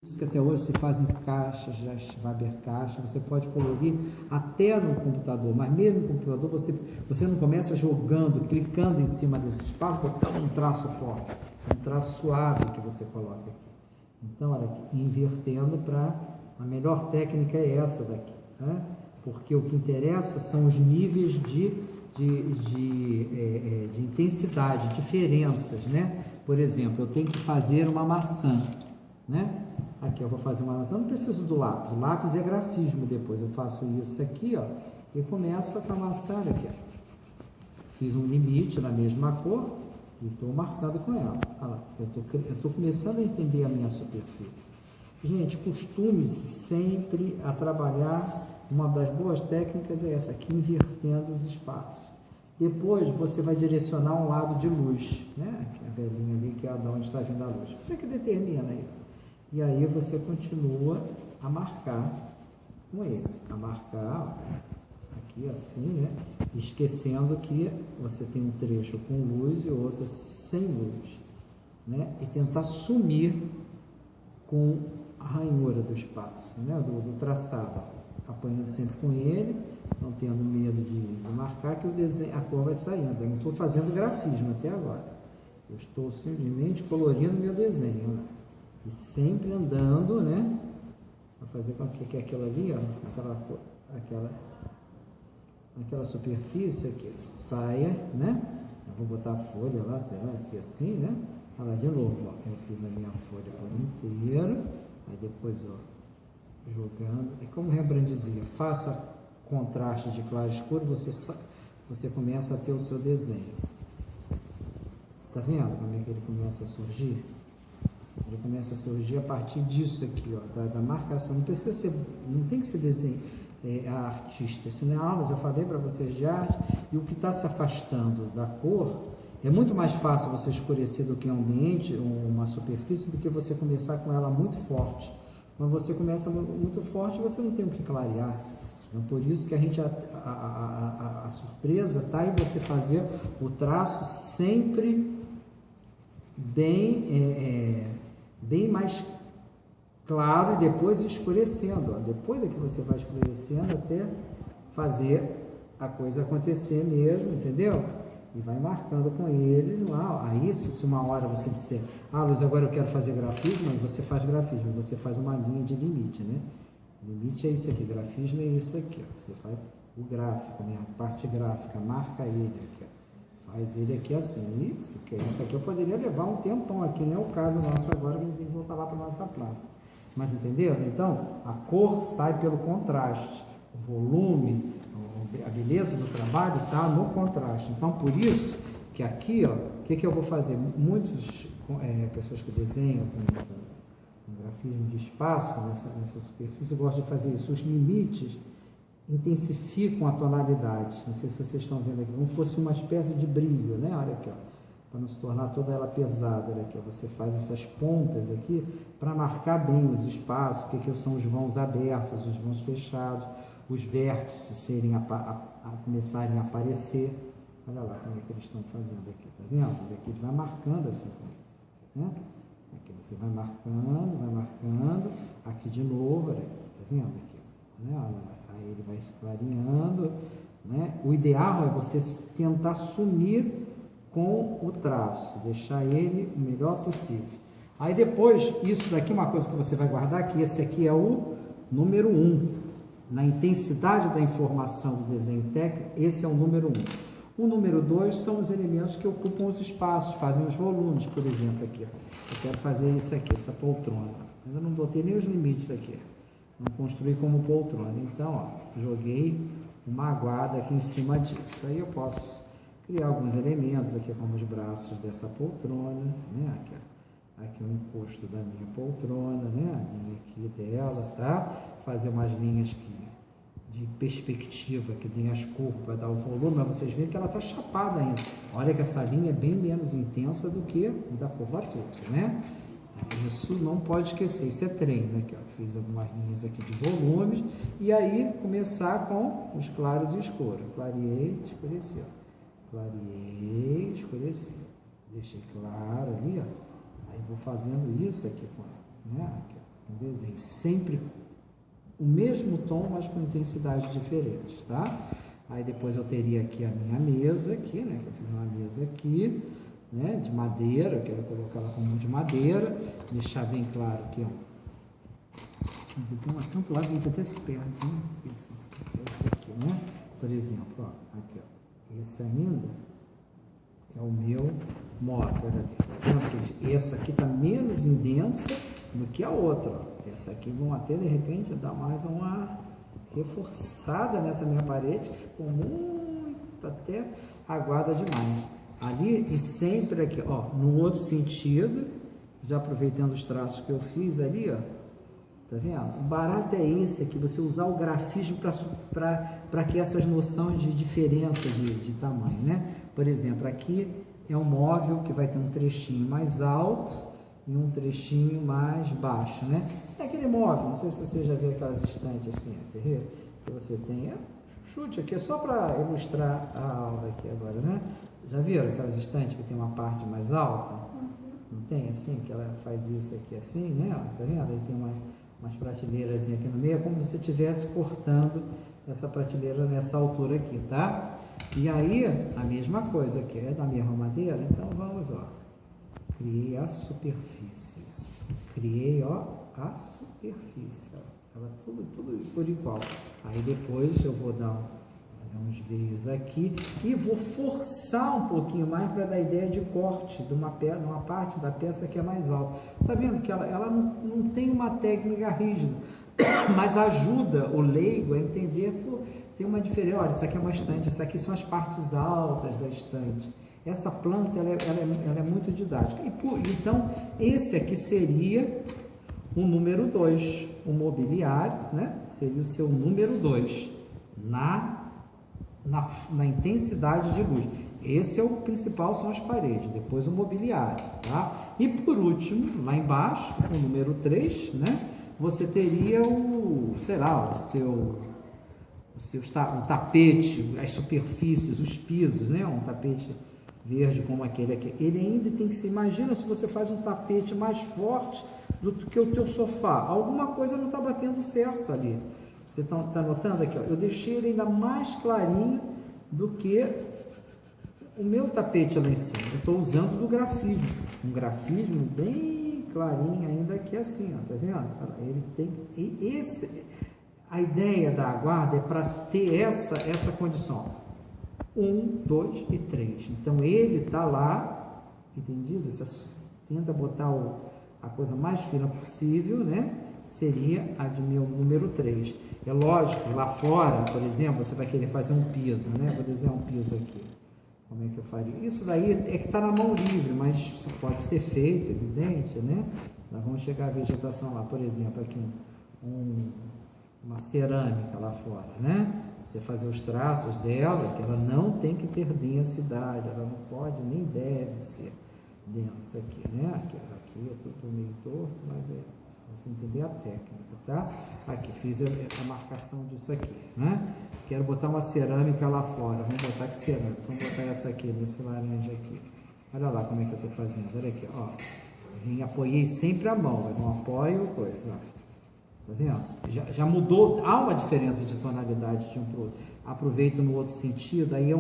Que até hoje se fazem caixas, já vai haver caixa, você pode colorir até no computador, mas mesmo no computador você não começa jogando, clicando em cima desse espaço, botando um traço forte, um traço suave que você coloca aqui. Então, olha aqui, invertendo para... A melhor técnica é essa daqui, né? Porque o que interessa são os níveis de intensidade, diferenças, né? Por exemplo, eu tenho que fazer uma maçã, né? Aqui eu vou fazer uma maçã, não preciso do lápis, o lápis é grafismo depois, eu faço isso aqui, ó, e começo a amassar aqui, ó. Fiz um limite na mesma cor e estou marcando com ela, olha lá, eu estou começando a entender a minha superfície. Gente, costume-se sempre a trabalhar, uma das boas técnicas é essa aqui, invertendo os espaços. Depois você vai direcionar um lado de luz, né? A velhinha ali que é de onde está vindo a luz. Você que determina isso. E aí você continua a marcar com ele. A marcar aqui assim, né? Esquecendo que você tem um trecho com luz e outro sem luz, né? E tentar sumir com a ranhura do espaço, né? do traçado, apanhando sempre com ele, não tendo medo de marcar, que o desenho, a cor vai saindo. Eu não estou fazendo grafismo até agora, eu estou simplesmente colorindo meu desenho, né? E sempre andando, né? Para fazer com que aquela ali, ó, aquela superfície aqui saia, né? Eu vou botar a folha lá, sei lá, aqui assim, né? Olha lá de novo, ó, eu fiz a minha folha por inteiro, aí depois, ó, jogando, é como o Rembrandt dizia, faça contraste de claro e escuro, você começa a ter o seu desenho. Tá vendo como é que ele começa a surgir? Ele começa a surgir a partir disso aqui, ó, da marcação. Não precisa ser, não tem que ser desenho, artista. Isso não é aula, já falei para vocês de arte. E o que está se afastando da cor, é muito mais fácil você escurecer do que um ambiente, uma superfície, do que você começar com ela muito forte. Quando você começa muito forte, você não tem o que clarear. Então, por isso que a surpresa está em você fazer o traço sempre bem mais claro e depois escurecendo. Ó. Depois é que você vai escurecendo até fazer a coisa acontecer mesmo, entendeu? E vai marcando com ele lá. Aí, se uma hora você disser, Luz, agora eu quero fazer grafismo, aí você faz grafismo, você faz uma linha de limite, né? Limite é isso aqui, grafismo é isso aqui, ó. Você faz o gráfico, né? A parte gráfica, marca ele aqui, ó. Faz ele aqui assim, isso aqui eu poderia levar um tempão aqui, não é o caso nosso agora, que a gente tem que voltar lá para a nossa planta. Mas entendeu? Então, a cor sai pelo contraste, o volume, a beleza do trabalho está no contraste. Então, por isso que aqui, ó, o que eu vou fazer? Muitas pessoas que desenham com grafismo de espaço, nessa superfície, gostam de fazer isso. Os limites intensificam a tonalidade. Não sei se vocês estão vendo aqui, como se fosse uma espécie de brilho, né? Olha aqui, ó, para não se tornar toda ela pesada. Olha aqui, ó, você faz essas pontas aqui para marcar bem os espaços, o que são os vãos abertos, os vãos fechados, os vértices começarem a aparecer. Olha lá como é que eles estão fazendo aqui, tá vendo? Aqui ele vai marcando assim, né? Aqui você vai marcando, aqui de novo, olha aqui, tá vendo aqui, né? Aí ele vai se clareando, né? O ideal é você tentar sumir com o traço, deixar ele o melhor possível. Aí depois, isso daqui, uma coisa que você vai guardar, que esse aqui é o número 1. Na intensidade da informação do desenho técnico, esse é o número 1. O número 2 são os elementos que ocupam os espaços, fazem os volumes, por exemplo, aqui. Ó. Eu quero fazer isso aqui, essa poltrona. Ainda não botei nem os limites aqui. Não construí como poltrona. Então, ó, joguei uma aguada aqui em cima disso. Aí eu posso criar alguns elementos aqui, como os braços dessa poltrona, né? Aqui o encosto da minha poltrona, né? A linha aqui dela, tá? Fazer umas linhas de perspectiva que tem as curvas para dar o volume, mas vocês veem que ela está chapada ainda. Olha que essa linha é bem menos intensa do que da curvatura, né? Isso não pode esquecer, isso é treino, né? Aqui, ó, fiz algumas linhas aqui de volumes e aí começar com os claros e escuros. Clareei, escureci, ó. Clareei, escureci. Deixei claro ali, ó. Aí vou fazendo isso aqui, né? Aqui, ó, com desenho. Sempre o mesmo tom, mas com intensidades diferentes, tá? Aí depois eu teria aqui a minha mesa aqui, né? Que eu fiz uma mesa aqui, né? De madeira, eu quero colocar ela como de madeira, deixar bem claro aqui, ó. Tem uma tanto lá que a gente até se perde, né? Esse aqui, né? Por exemplo, ó, aqui, ó. Esse ainda é o meu móvel. Essa aqui tá menos intensa do que a outra, ó. Essa aqui vão até de repente dar mais uma reforçada nessa minha parede, que ficou muito até aguada demais. Ali e sempre aqui, ó, no outro sentido, já aproveitando os traços que eu fiz ali, ó. Tá vendo? O barato é esse aqui, você usar o grafismo para que essas noções de diferença de tamanho, né? Por exemplo, aqui é um móvel que vai ter um trechinho mais alto e um trechinho mais baixo, né? É aquele móvel, não sei se você já viu aquelas estantes assim, que você tem, chute aqui, é só para ilustrar a aula aqui agora, né? Já viram aquelas estantes que tem uma parte mais alta? Não tem assim, que ela faz isso aqui assim, né? Tá vendo? Aí tem umas prateleiras aqui no meio, é como se você estivesse cortando essa prateleira nessa altura aqui, tá? E aí, a mesma coisa aqui, é da mesma madeira, então vamos, ó. Criei a superfície. Criei, ó, a superfície, ó. Ela tudo por igual. Aí depois eu vou fazer uns veios aqui e vou forçar um pouquinho mais para dar a ideia de corte de uma parte da peça que é mais alta. Tá vendo que ela não tem uma técnica rígida, mas ajuda o leigo a entender que tem uma diferença. Olha, isso aqui é uma estante, isso aqui são as partes altas da estante. Essa planta ela é muito didática. Então, esse aqui seria o número 2, o mobiliário, né? Seria o seu número 2 na intensidade de luz. Esse é o principal, são as paredes, depois o mobiliário, tá? E por último, lá embaixo, o número 3, né? Você teria o tapete, as superfícies, os pisos, né? Um tapete verde como aquele aqui. Ele ainda tem que se imagina se você faz um tapete mais forte do que o teu sofá. Alguma coisa não está batendo certo ali. Você está notando aqui, ó, eu deixei ele ainda mais clarinho do que o meu tapete lá em cima. Eu estou usando do grafismo, um grafismo bem clarinho ainda aqui assim, ó, tá vendo? Ele tem a ideia da guarda é para ter essa condição, 1, 2 e 3. Então ele está lá, entendido? Você tenta botar a coisa mais fina possível, né? Seria a de meu número 3. É lógico, lá fora, por exemplo, você vai querer fazer um piso, né? Vou desenhar um piso aqui. Como é que eu faria? Isso daí é que está na mão livre, mas isso pode ser feito, evidente, né? Nós vamos chegar à vegetação lá, por exemplo, aqui uma cerâmica lá fora, né? Você fazer os traços dela, que ela não tem que ter densidade, ela não pode nem deve ser densa aqui, né? Aqui eu estou meio torto, mas você entender a técnica, tá? Aqui fiz a marcação disso aqui, né? Quero botar uma cerâmica lá fora. Vamos botar que cerâmica? Vamos botar essa aqui, nesse laranja aqui. Olha lá como é que eu estou fazendo. Olha aqui, ó. Apoiei sempre a mão, eu não apoio coisa, ó. Tá vendo? Já mudou, há uma diferença de tonalidade de um para o outro. Aproveito no outro sentido, aí é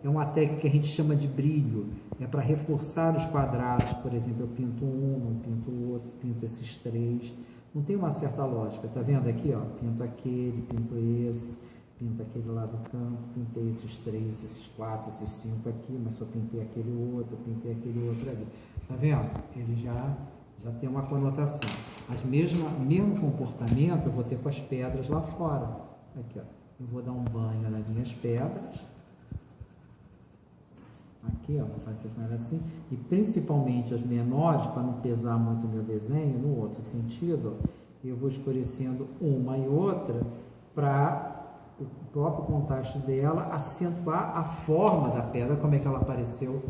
uma técnica que a gente chama de brilho. É para reforçar os quadrados, por exemplo, eu pinto um, não pinto o outro, pinto esses 3. Não tem uma certa lógica, tá vendo aqui, ó? Pinto aquele, pinto esse, pinto aquele lá do canto, pintei esses 3, esses 4, esses 5 aqui, mas só pintei aquele outro, pintei aquele outro ali. Tá vendo? Ele já tem uma conotação. Mesmo comportamento eu vou ter com as pedras lá fora. Aqui, ó. Eu vou dar um banho nas minhas pedras. Aqui, ó, vou fazer com ela assim. E principalmente as menores, para não pesar muito o meu desenho, no outro sentido, ó, eu vou escurecendo uma e outra para o próprio contraste dela acentuar a forma da pedra, como é que ela apareceu.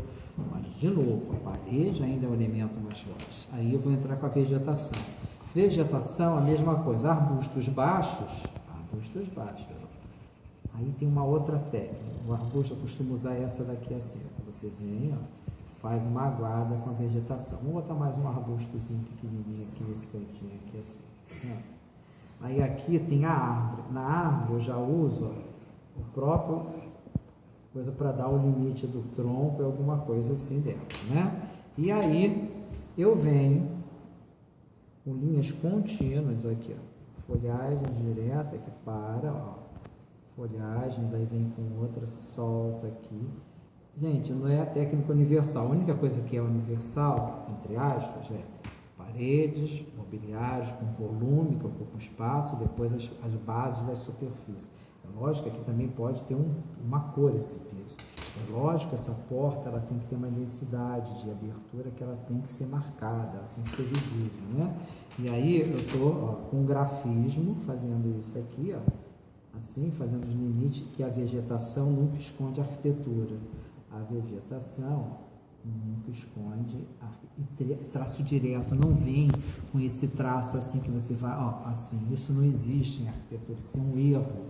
Mas, de novo, a parede ainda é um elemento mais forte. Aí eu vou entrar com a vegetação. Vegetação, a mesma coisa. Arbustos baixos. Aí tem uma outra técnica. O arbusto, eu costumo usar essa daqui assim. Você vem, ó, faz uma guarda com a vegetação. Vou botar mais um arbustozinho pequenininho aqui nesse cantinho aqui assim. Né? Aí aqui tem a árvore. Na árvore eu já uso o próprio coisa para dar o limite do tronco e alguma coisa assim dentro, né? E aí eu venho com linhas contínuas aqui, ó. Folhagem direta que para, ó. Folhagens, aí vem com outra, solta aqui. Gente, não é a técnica universal. A única coisa que é universal, entre aspas, é paredes, mobiliários com volume, que ocupa espaço, depois as bases das superfícies. É lógico que aqui também pode ter uma cor esse piso. É lógico que essa porta ela tem que ter uma densidade de abertura, que ela tem que ser marcada, ela tem que ser visível, né? E aí eu estou com grafismo fazendo isso aqui, ó, assim, fazendo os limites, que a vegetação nunca esconde a arquitetura. A vegetação nunca esconde, e traço direto, não vem com esse traço assim que você vai, ó, assim, isso não existe em arquitetura, isso é um erro.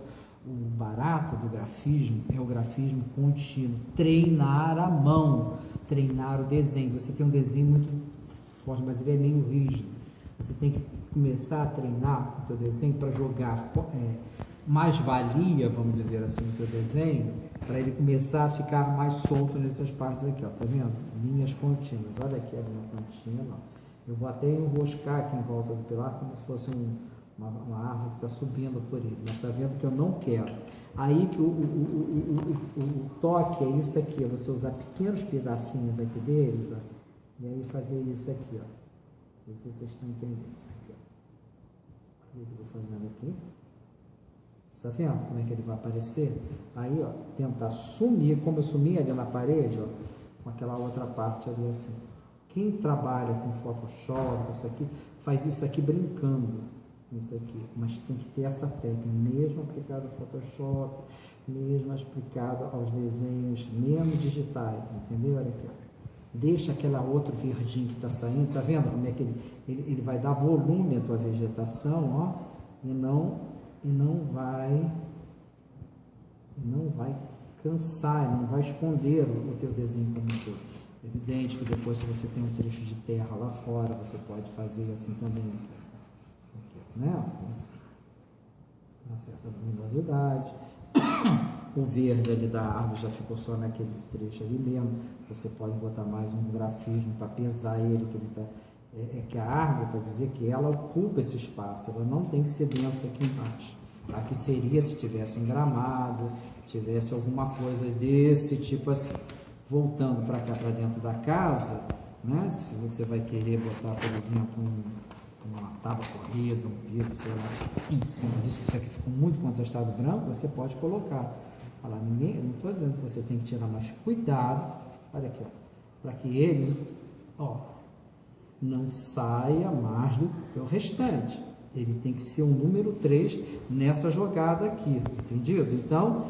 O barato do grafismo é o grafismo contínuo, treinar a mão, treinar o desenho. Você tem um desenho muito forte, mas ele é meio rígido. Você tem que começar a treinar o seu desenho para jogar mais valia, vamos dizer assim, no seu desenho, para ele começar a ficar mais solto nessas partes aqui, ó, tá vendo? Linhas contínuas. Olha aqui a linha contínua. Eu vou até enroscar aqui em volta do pilar como se fosse uma árvore que está subindo por ele, mas está vendo que eu não quero. Aí que o toque é isso aqui, é você usar pequenos pedacinhos aqui deles, ó, e aí fazer isso aqui, ó. Não sei se vocês estão entendendo isso aqui, ó. O que eu estou fazendo aqui? Tá vendo como é que ele vai aparecer? Aí, ó, tentar sumir, como eu sumi ali na parede, ó, com aquela outra parte ali assim. Quem trabalha com Photoshop, isso aqui, faz isso aqui brincando. Isso aqui, mas tem que ter essa técnica, mesmo aplicada ao Photoshop, mesmo aplicada aos desenhos, mesmo digitais, entendeu? Olha aqui, ó. Deixa aquela outra verdinha que está saindo, tá vendo como é que ele vai dar volume à tua vegetação, ó, e não vai cansar, não vai esconder o teu desenho como um todo. Evidente que depois, se você tem um trecho de terra lá fora, você pode fazer assim também, né? Uma certa luminosidade. O verde ali da árvore já ficou só naquele trecho ali mesmo. Você pode botar mais um grafismo para pesar ele, que ele tá, que a árvore, para dizer que ela ocupa esse espaço, ela não tem que ser densa aqui embaixo. Aqui seria se tivesse um gramado, tivesse alguma coisa desse tipo assim. Voltando para cá, para dentro da casa, né? Se você vai querer botar, por exemplo, uma tábua corrida, um piso, sei lá, em cima disso, que isso aqui ficou muito contrastado branco, você pode colocar. Olha lá, não estou dizendo que você tem que tirar, mas cuidado, olha aqui, para que ele, ó, não saia mais do que o restante. Ele tem que ser o número 3 nessa jogada aqui, entendido? Então,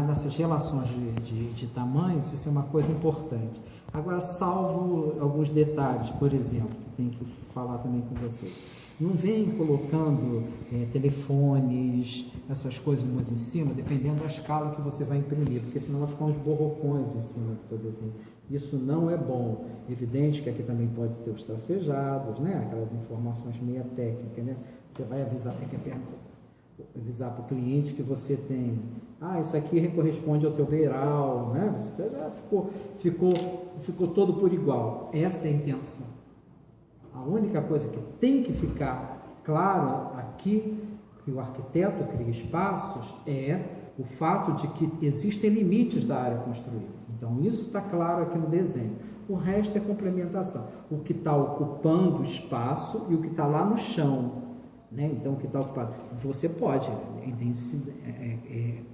nessas relações de tamanhos, isso é uma coisa importante. Agora, salvo alguns detalhes, por exemplo, que tem que falar também com vocês. Não vem colocando telefones, essas coisas muito em cima, dependendo da escala que você vai imprimir, porque senão vai ficar uns borrocões em cima do teu desenho. Isso não é bom. Evidente que aqui também pode ter os tracejados, né? Aquelas informações meio técnicas, né? Você vai avisar, avisar para o cliente que você tem, isso aqui corresponde ao teu beiral, né? Você ficou todo por igual. Essa é a intenção. A única coisa que tem que ficar claro aqui, que o arquiteto cria espaços, é o fato de que existem limites da área construída. Então, isso está claro aqui no desenho. O resto é complementação. O que está ocupando o espaço e o que está lá no chão, né? Então, o que está ocupado. Você pode,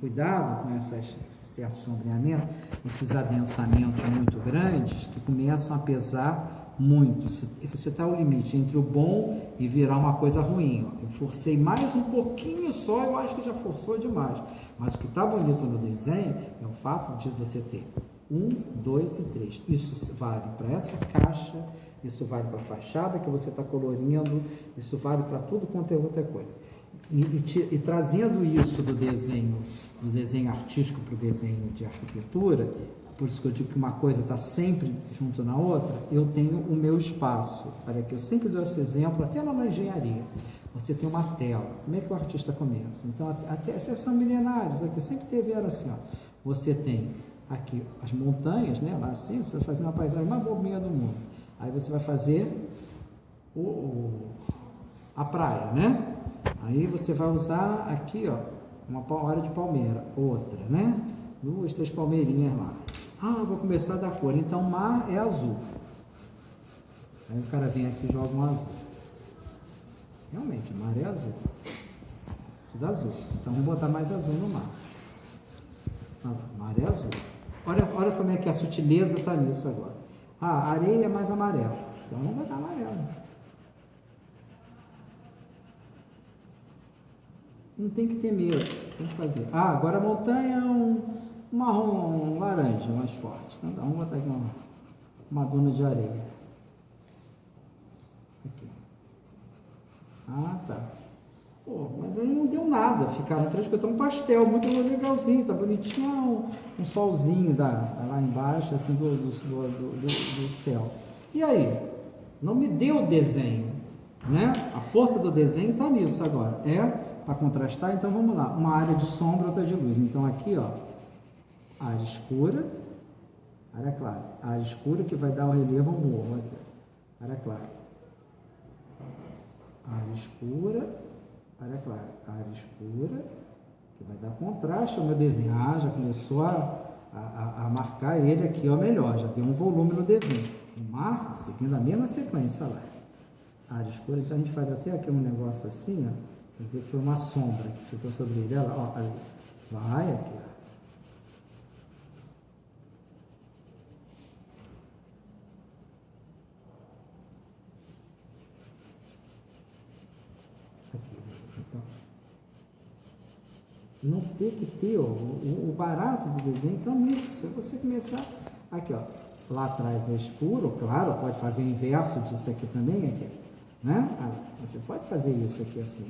cuidado com esse certo sombreamento, esses adensamentos muito grandes que começam a pesar muito. Você está ao limite entre o bom e virar uma coisa ruim. Eu forcei mais um pouquinho só, eu acho que já forçou demais. Mas o que está bonito no desenho é o fato de você ter 1, 2 e 3. Isso vale para essa caixa, isso vale para a fachada que você está colorindo, isso vale para tudo quanto é outra coisa. e trazendo isso do desenho artístico para o desenho de arquitetura, por isso que eu digo que uma coisa está sempre junto na outra, eu tenho o meu espaço. Olha aqui, eu sempre dou esse exemplo, até lá na engenharia. Você tem uma tela. Como é que o artista começa? Então, até vocês são milenários, aqui sempre teve era assim, ó. Você tem aqui as montanhas, né? Lá assim, você vai fazer uma paisagem mais bobinha do mundo. Aí você vai fazer a praia, né? Aí você vai usar aqui, ó, uma hora de palmeira, outra, né? 2, 3 palmeirinhas lá. Ah, vou começar a dar cor. Então, mar é azul. Aí o cara vem aqui e joga um azul. Realmente, o mar é azul. Tudo azul. Então, vamos botar mais azul no mar. O mar é azul. Olha como é que a sutileza está nisso agora. Ah, a areia é mais amarela. Então, vamos botar amarelo. Não tem que ter medo. Tem que fazer. Ah, agora a montanha é um marrom, laranja mais forte. Então, vamos botar aqui uma duna de areia. Aqui. Ah, tá. Pô, mas aí não deu nada. Ficaram três que eu tô um pastel muito legalzinho, tá bonitinho. Um solzinho lá embaixo, assim, do céu. E aí? Não me deu o desenho, né? A força do desenho está nisso agora. Para contrastar, então vamos lá. Uma área de sombra, outra de luz. Então aqui, ó, área escura, área clara. Área escura que vai dar o relevo ao morro aqui. Área clara. Área escura, área clara. Área escura, que vai dar contraste ao meu desenho. Ah, já começou a marcar ele aqui, ó, melhor. Já deu um volume no desenho. O mar, seguindo a mesma sequência lá. Área escura, então a gente faz até aqui um negócio assim, ó. Quer dizer que foi uma sombra que ficou sobre ele. Ela, ó, ali. Vai aqui, ó. Aqui, então. Não ter que ter, ó, o barato do desenho está nisso. Se você começar aqui, ó. Lá atrás é escuro, claro, pode fazer o inverso disso aqui também, aqui, né? Você pode fazer isso aqui assim.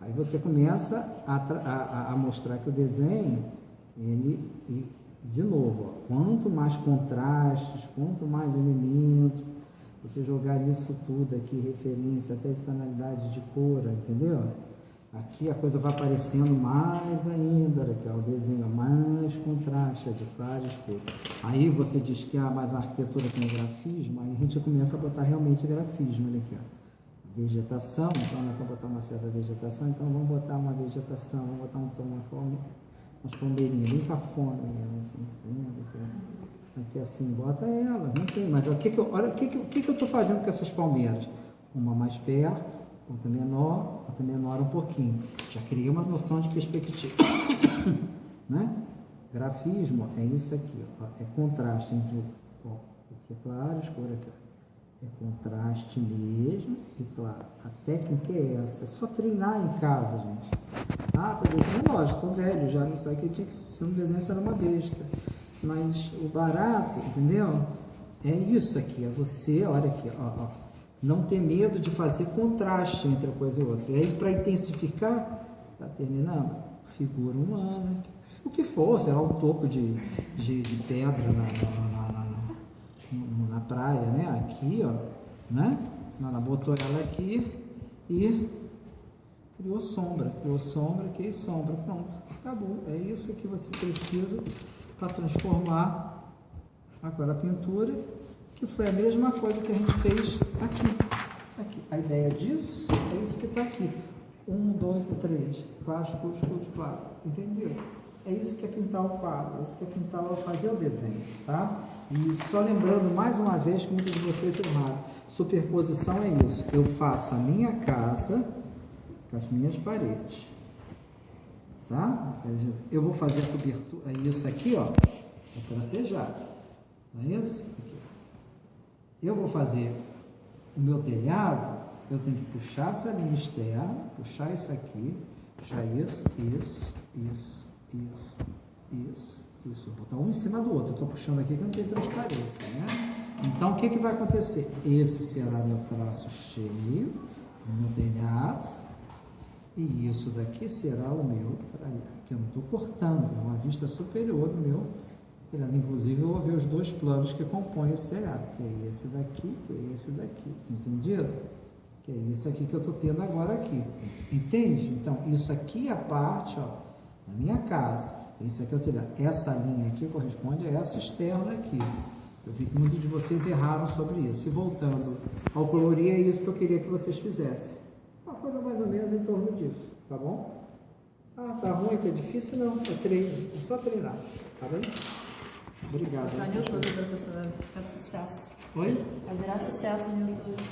Aí você começa a mostrar que o desenho, ele, de novo, ó, quanto mais contrastes, quanto mais elementos, você jogar isso tudo aqui, referência, até de tonalidade de cor, entendeu? Aqui a coisa vai aparecendo mais ainda, aqui, ó, o desenho mais contraste, de claro e escuro. Aí você diz que mas a arquitetura tem grafismo, aí a gente começa a botar realmente grafismo, olha aqui, ó. Vegetação, então não é para botar uma certa vegetação, então vamos botar uma vegetação, vamos botar um tom, umas palmeirinhas, bem cafona mesmo, assim, aqui assim, bota ela, não tem, mas olha o que eu estou fazendo com essas palmeiras? Uma mais perto, outra menor um pouquinho, já criei uma noção de perspectiva, né? Grafismo é isso aqui, ó, é contraste entre o que é claro e escuro aqui, ó. É contraste mesmo, e claro, a técnica é essa, é só treinar em casa, gente. Ah, tá desenhando, lógico, tô velho já, isso aqui tinha que ser um desenho, isso era uma besta. Mas o barato, entendeu? É isso aqui, é você, olha aqui, ó, não ter medo de fazer contraste entre uma coisa e outra. E aí, para intensificar, tá terminando? Figura humana, o que for, será um topo de pedra na praia, né? Aqui, ó, né? Ela botou ela aqui e criou sombra, que sombra, pronto, acabou. É isso que você precisa para transformar aquela pintura, que foi a mesma coisa que a gente fez aqui. A ideia disso é isso que está aqui. 1, 2 e 3, claro, escuro, claro, entendeu? É isso que é pintar o quadro, é isso que é pintar, fazer o desenho, tá? E só lembrando mais uma vez que muitos de vocês erraram, superposição é isso, eu faço a minha casa com as minhas paredes, tá? Eu vou fazer a cobertura, isso aqui, ó, é tracejado, não é isso? Aqui. Eu vou fazer o meu telhado, eu tenho que puxar essa linha externa, puxar isso aqui, puxar isso, botar um em cima do outro. Eu estou puxando aqui que não tem transparência, né? Então, o que vai acontecer? Esse será meu traço cheio, no meu telhado. E isso daqui será o meu telhado, que eu não estou cortando, é uma vista superior do meu telhado. Inclusive, eu vou ver os dois planos que compõem esse telhado, que é esse daqui, que é esse daqui, entendido? Que é isso aqui que eu estou tendo agora aqui, entende? Então, isso aqui é a parte, ó, da minha casa, esse aqui é o telhado. Essa linha aqui corresponde a essa externa aqui. Eu vi que muitos de vocês erraram sobre isso. E voltando ao colorir, é isso que eu queria que vocês fizessem. Uma coisa mais ou menos em torno disso, tá bom? Ah, tá ruim, tá difícil? Não, é treino, é só treinar, tá bem? Obrigado. Tá no YouTube, professor, vai ficar sucesso. Oi? Vai virar sucesso no YouTube.